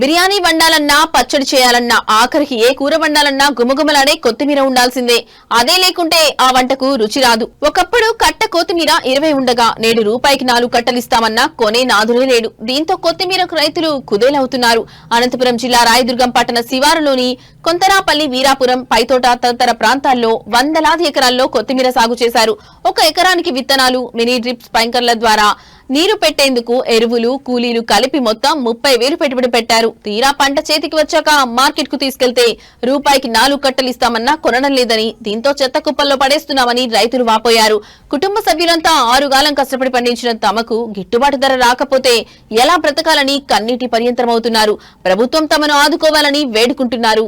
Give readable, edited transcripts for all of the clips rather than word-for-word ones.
బిర్యానీ వండాలన్నా పచ్చడి చేయాలన్నా ఆఖరికి ఏ కూర వండాలన్నా గుమగుమలాడే కొత్తిమీర ఉండాల్సిందే. అదే లేకుంటే ఆ వంటకు రుచి రాదు. ఒకప్పుడు కట్ట కొత్తిమీర 20 ఉండగా నేడు రూపాయికి 4 కట్టలిస్తామన్నా కొనే నాదులే లేడు. దీంతో కొత్తిమీరకు రైతులు కుదేలవుతున్నారు. అనంతపురం జిల్లా రాయదుర్గం పట్టణ శివారులోని కొంతరాపల్లి, వీరాపురం, పైతోట తదితర ప్రాంతాల్లో వందలాది ఎకరాల్లో కొత్తిమీర సాగు చేశారు. ఒక ఎకరానికి విత్తనాలు, మినీ డ్రిప్ స్ప్రింక్లర్ల ద్వారా నీరు పెట్టేందుకు ఎరువులు, కూలీలు కలిపి మొత్తం 30,000 పెట్టుబడి పెట్టారు. తీరా పంట చేతికి వచ్చాక మార్కెట్ కు తీసుకెళ్తే రూపాయికి 4 కట్టలు ఇస్తామన్నా కొనడం లేదని, దీంతో చెత్త కుప్పల్లో పడేస్తున్నామని రైతులు వాపోయారు. కుటుంబ సభ్యులంతా 6 గాలం కష్టపడి పండించిన తమకు గిట్టుబాటు ధర రాకపోతే ఎలా బ్రతకాలని కన్నీటి పర్యంతమవుతున్నారు. ప్రభుత్వం తమను ఆదుకోవాలని వేడుకుంటున్నారు.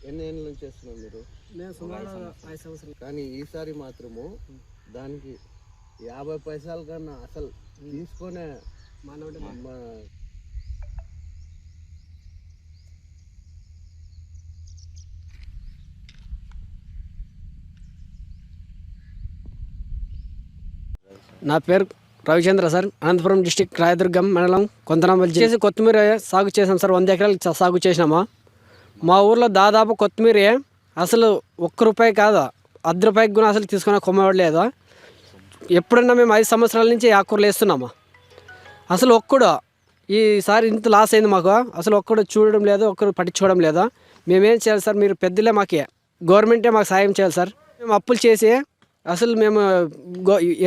ఎన్ని ఏళ్ళ నుంచి చేస్తున్నాం మీరు? కానీ ఈసారి మాత్రము దానికి 50 పైసల కన్నా అసలు తీసుకునే నా పేరు రవిచంద్ర సార్. అనంతపురం డిస్టిక్ రాయదుర్గం మండలం కొంతనాపల్లి చేసి కొత్తిమీర సాగు చేసాం సార్. 100 ఎకరాలు సాగు చేసినామా. మా ఊర్లో దాదాపు కొత్తిమీర అసలు ₹1 కాదు, ₹10 కూడా అసలు తీసుకునే కొమ్మవాడలేదు. ఎప్పుడన్నా మేము 5 సంవత్సరాల నుంచి ఆకుకూరలు వేస్తున్నామా. అసలు ఒక్కడు ఈసారి ఇంత లాస్ అయింది మాకు. అసలు ఒక్కడు చూడడం లేదు, ఒక్కడు పట్టించుకోవడం లేదు. మేమేం చేయాలి సార్? మీరు పెద్దలే, మాకే గవర్నమెంటే మాకు సాయం చేయాలి సార్. మేము అప్పులు చేసి అసలు మేము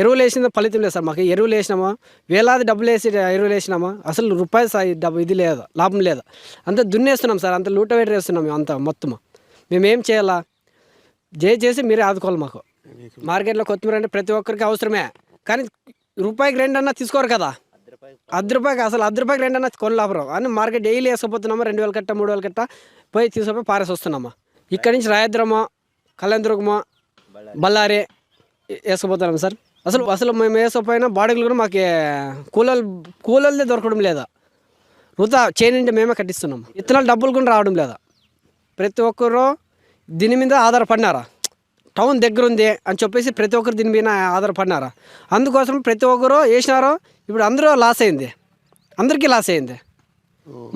ఎరువులు వేసిన ఫలితం లేదు సార్. మాకు ఎరువులు వేసినామా, వేలాది డబ్బులు వేసి ఎరువులు వేసినామా, అసలు రూపాయి ఇది లేదు, లాభం లేదు. అంతా దున్నేస్తున్నాం సార్, అంత లూటవేట్ వేస్తున్నాం మేము అంతా మొత్తము. మేమేం చేయాలా? చేసి మీరే ఆదుకోవాలి మాకు. మార్కెట్లో కొత్తిమీర అంటే ప్రతి ఒక్కరికి అవసరమే, కానీ రూపాయికి 2 అన్నా తీసుకోరు కదా. ₹10 అసలు ₹10 2 అన్నా కొనలాభరం అని మార్కెట్ డైలీ వేసుకుపోతున్నామా. 2,000 కట్ట 3,000 కట్ట పోయి తీసుకుపోయి పారేసి వస్తున్నామా. ఇక్కడి నుంచి రాయదుర్గమో, కళ్యాణదుర్గమో, బళ్ళారి వేసుకుపోతున్నాం సార్. అసలు మేము వేసుకుపోయినా బాడీలు కూడా మాకు కూలర్లే దొరకడం లేదా. వృధా చేయనింటే మేమే కట్టిస్తున్నాం. ఇత్తనాలు డబ్బులు కూడా రావడం లేదా. ప్రతి ఒక్కరు దీని మీద ఆధారపడినారా. టౌన్ దగ్గర ఉంది అని చెప్పేసి ప్రతి ఒక్కరు దీని మీద ఆధారపడినారా. అందుకోసం ప్రతి ఒక్కరు వేసినారో. ఇప్పుడు అందరూ లాస్ అయింది, అందరికీ లాస్ అయింది.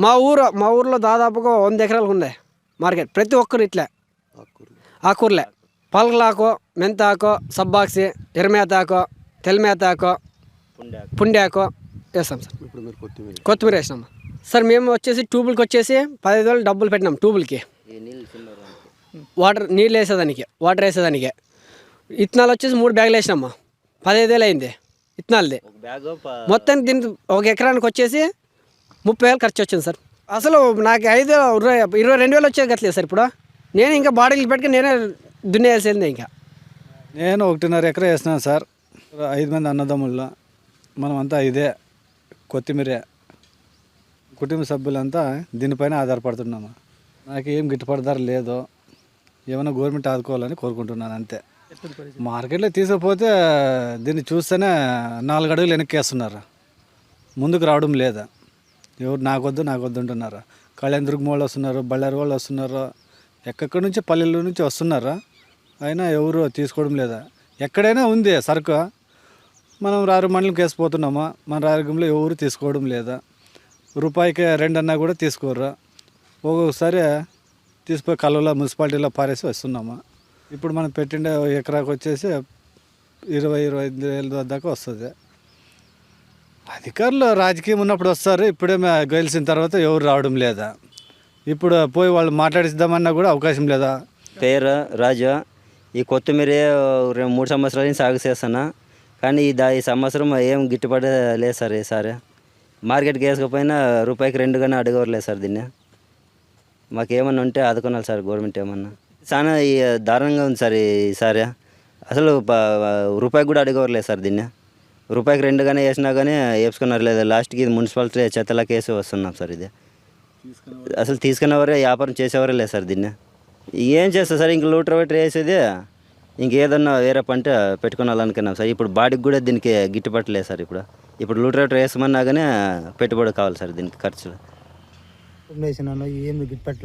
మా ఊర్లో దాదాపుగా 100 ఎకరాలు ఉన్నాయి మార్కెట్. ప్రతి ఒక్కరు ఇట్లే ఆకూరలే, పలకలాకు, మెంతాకు, సబ్బాక్సి, ఎర్రమేతాకు, తెల్లమేతాకు, పుండాకు వేస్తాం సార్. ఇప్పుడు మీరు కొత్తిమీర వేసినాం సార్. మేము వచ్చేసి ట్యూబులకి వచ్చేసి 15,000 డబ్బులు పెట్టినాం. ట్యూబులకి నీళ్ళు వేసేదానికి, వాటర్ వేసేదానికి. ఇత్తనాలు వచ్చేసి 3 బ్యాగులు వేసినామ్మా. 15,000 అయింది ఇత్తనాలది. మొత్తం దీనికి 1 ఎకరానికి వచ్చేసి 30,000 ఖర్చు వచ్చింది సార్. అసలు నాకు 22,000 వచ్చేది గట్లేదు సార్. ఇప్పుడు నేను ఇంకా బాడీలు పెట్టుకుని నేనే దున్నేయాల్సిందే. ఇంకా నేను 1.5 ఎకరా వేసినాను సార్. 5 మంది అన్నదమ్ముల్లో మనం అంతా ఇదే కొత్తిమీరే. కుటుంబ సభ్యులంతా దీనిపైన ఆధారపడుతున్నాము. నాకు ఏం గిట్టుబాటు ధర లేదు. ఏమైనా గవర్నమెంట్ ఆదుకోవాలని కోరుకుంటున్నాను అంతే. మార్కెట్లో తీసుకుపోతే దీన్ని చూస్తేనే 4 అడుగులు వెనక్కి వేస్తున్నారు, ముందుకు రావడం లేదా. ఎవరు నాకొద్దు అంటున్నారు. కళ్యాణదుర్గం వాళ్ళు వస్తున్నారు, బళ్ళారి వాళ్ళు వస్తున్నారు, ఎక్కడి నుంచి పల్లెల నుంచి వస్తున్నారా. అయినా ఎవరు తీసుకోవడం లేదా. ఎక్కడైనా ఉంది సరుకు, మనం రారు మండలంకి వేసిపోతున్నామా. మన రాయదుర్గంలో ఎవరు తీసుకోవడం లేదా. రూపాయికి 2 అన్నా కూడా తీసుకోరు. ఒక్కొక్కసారి తీసుకుపోయి కళ్ళలో మున్సిపాలిటీలో పారేసి వస్తున్నామా. ఇప్పుడు మనం పెట్టిండే ఎకరాకు వచ్చేసి 20-25 దాకా వస్తుంది. అధికారులు రాజకీయం ఉన్నప్పుడు వస్తారు, ఇప్పుడే గెలిచిన తర్వాత ఎవరు రావడం లేదా. ఇప్పుడు పోయి వాళ్ళు మాట్లాడిద్దామన్నా కూడా అవకాశం లేదా. పేరు రాజు. ఈ కొత్తిమీర 3 సంవత్సరాల నుంచి సాగు చేస్తున్నా, కానీ ఈ సంవత్సరం ఏం గిట్టుబాటు లేదు సార్. ఈసారి మార్కెట్కి వేసుకపోయినా రూపాయికి 2 కానీ అడగవలేదు సార్. దీన్ని మాకేమన్నా ఉంటే ఆదుకోవాలి సార్ గవర్నమెంట్. ఏమన్నా చాలా దారుణంగా ఉంది సార్ ఈసారి. అసలు రూపాయికి కూడా అడగవలేదు సార్. దీన్ని రూపాయికి 2 కానీ వేసినా కానీ వేసుకున్నారు లేదు. లాస్ట్కి ఇది మున్సిపాలిటీ చెత్తలకు వేసి వస్తున్నాం సార్. ఇది అసలు తీసుకునేవారే, వ్యాపారం చేసేవారే లేదు సార్. దీన్ని ఏం చేస్తారు సార్? ఇంక లూటర్ వేసేది ఇంకేదన్నా వేరే పంట పెట్టుకోవాలనుకున్నాం సార్. ఇప్పుడు బాడీకి కూడా దీనికి గిట్టుబాటు లేదు సార్. ఇప్పుడు లూటర్ వేసమన్నా కానీ పెట్టుబడి కావాలి సార్. దీనికి ఖర్చులు వేసినాను, ఏమి గిట్టుబాటు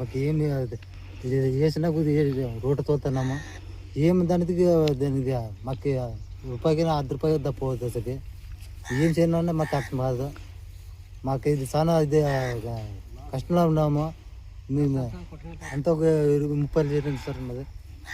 మాకు ఏమి వేసినా రోడ్డు తోలుతున్నాము. ఏమి దానికి మాకు రూపాయికి 10 రూపాయలు తప్పవద్దు అసలు ఏం చేయను మాకు అర్థం కాదు. మాకు ఇది చాలా ఇది కష్టంలో ఉన్నాము. మేము అంతా ఒక 30 చేయడం సార్ మాది.